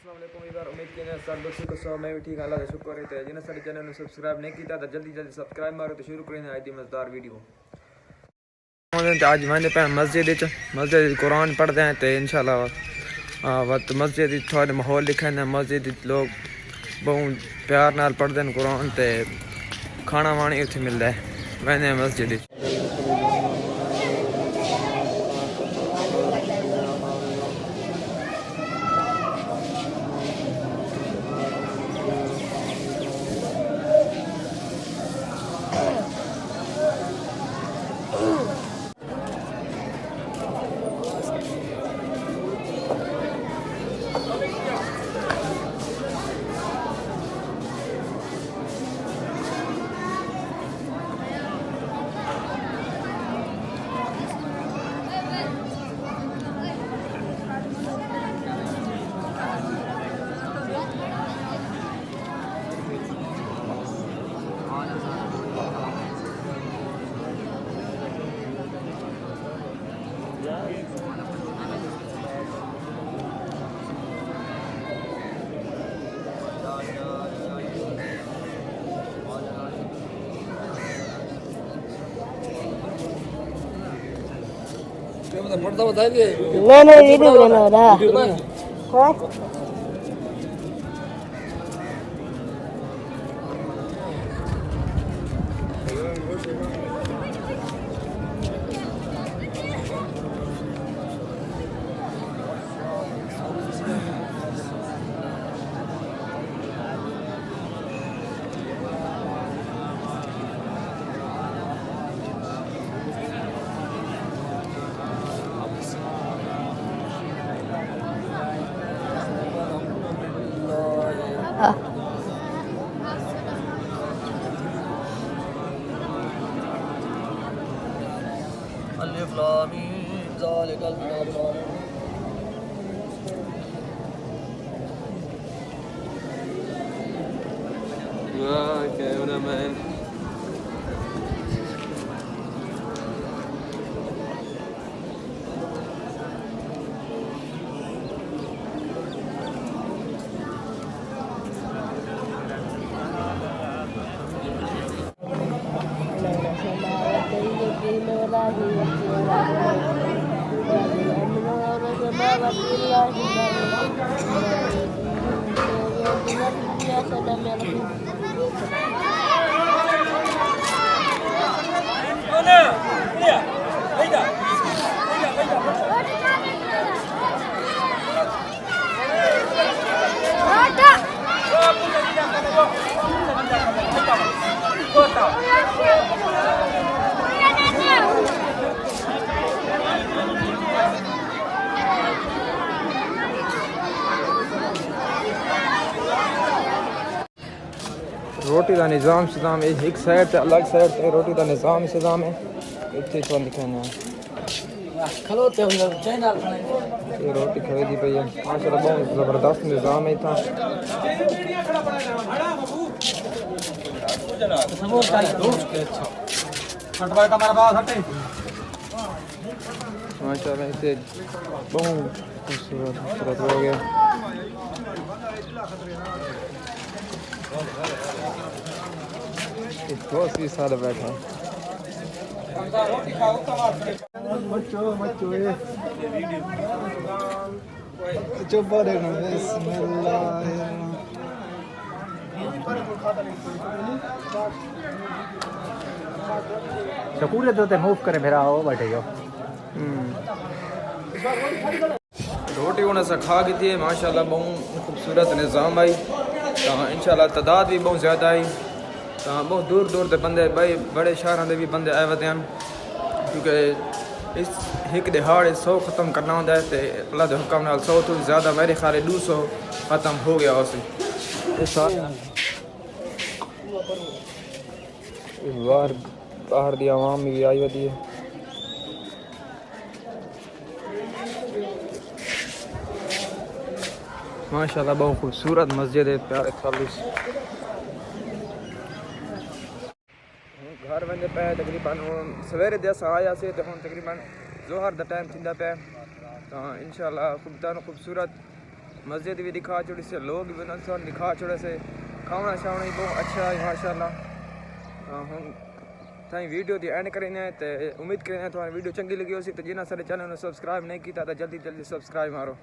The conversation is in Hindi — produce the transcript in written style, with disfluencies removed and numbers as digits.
अस्सलाम वालेकुम यार, उम्मीद की सब दोस्तों को सब मैं भी ठीक अल्लाह का शुक्र है। तो जिन्हें सारे चैनल को सब्सक्राइब नहीं किया तो जल्दी जल्दी सब्सक्राइब मारो। तो शुरू करें आज की मज़ेदार वीडियो। आज मैंने पे मस्जिद कुरान पढ़ते हैं तो इंशाल्लाह वक्त मस्जिद थोड़े माहौल लिखे हैं। मस्जिद लोग बहुत प्यार नाल पढ़ते हैं कुरान तो खाना वाणी उत्थे मिलता है वैसे मस्जिद। नहीं वीडियो बना रहा हाँ अलिफ लाम मीम ज़ालिकल किताब वाह कैमरामैन रोटी का निज़ाम शिज़ाम एक साइड से अलग साइड से रोटी का निज़ाम शिज़ाम है। इतने तो दिखाना खलोते ये रोटी खरीदी पई है माशाल्लाह बहुत ज़बरदस्त निज़ाम है इतना। माशाल्लाह इसे बहुत खूबसूरत हो गया। बहुत सी साल बैठा पूरे दो मूव करे मेरा हो बैठे हो रोटी उन्हें से खा की थी माशाल्लाह बहुत खूबसूरत निज़ाम आई। तो इंशाल्लाह तादाद भी बहुत ज़्यादा आई। तो बहुत दूर दूर से बंदे भाई बड़े शहरों के भी बंदे आए हुए हैं क्योंकि इस एक दिहाड़ 100 ख़त्म करना होता है। तो अल्लाह के हुक्म नाल 100 तो ज़्यादा मेरे ख्याल 200 ख़त्म हो गया उसे बाहर दी आवाम भी आई हुई है। माशाल्लाह बहुत खूबसूरत मस्जिद है प्यारे खालिश घर वंदे पे तकरीबन सवेरे जैसा आया से तो हम तकरीबन जोहर द टाइम थिंदा पे। तो इंशाल्लाह खूबसूरत मस्जिद भी दिखा छोड़ी से, लोग भी दिखा छोड़े से, खाना शावना भी बहुत अच्छा है माशाल्लाह। हम ताई वीडियो दी एंड करें तो उम्मीद करें तुम्हारी वीडियो चंगी लगी हो सी, तो जिन्हें सारे चैनल ने सब्सक्राइब नहीं किया तो जल्दी जल्दी सब्सक्राइब मारो।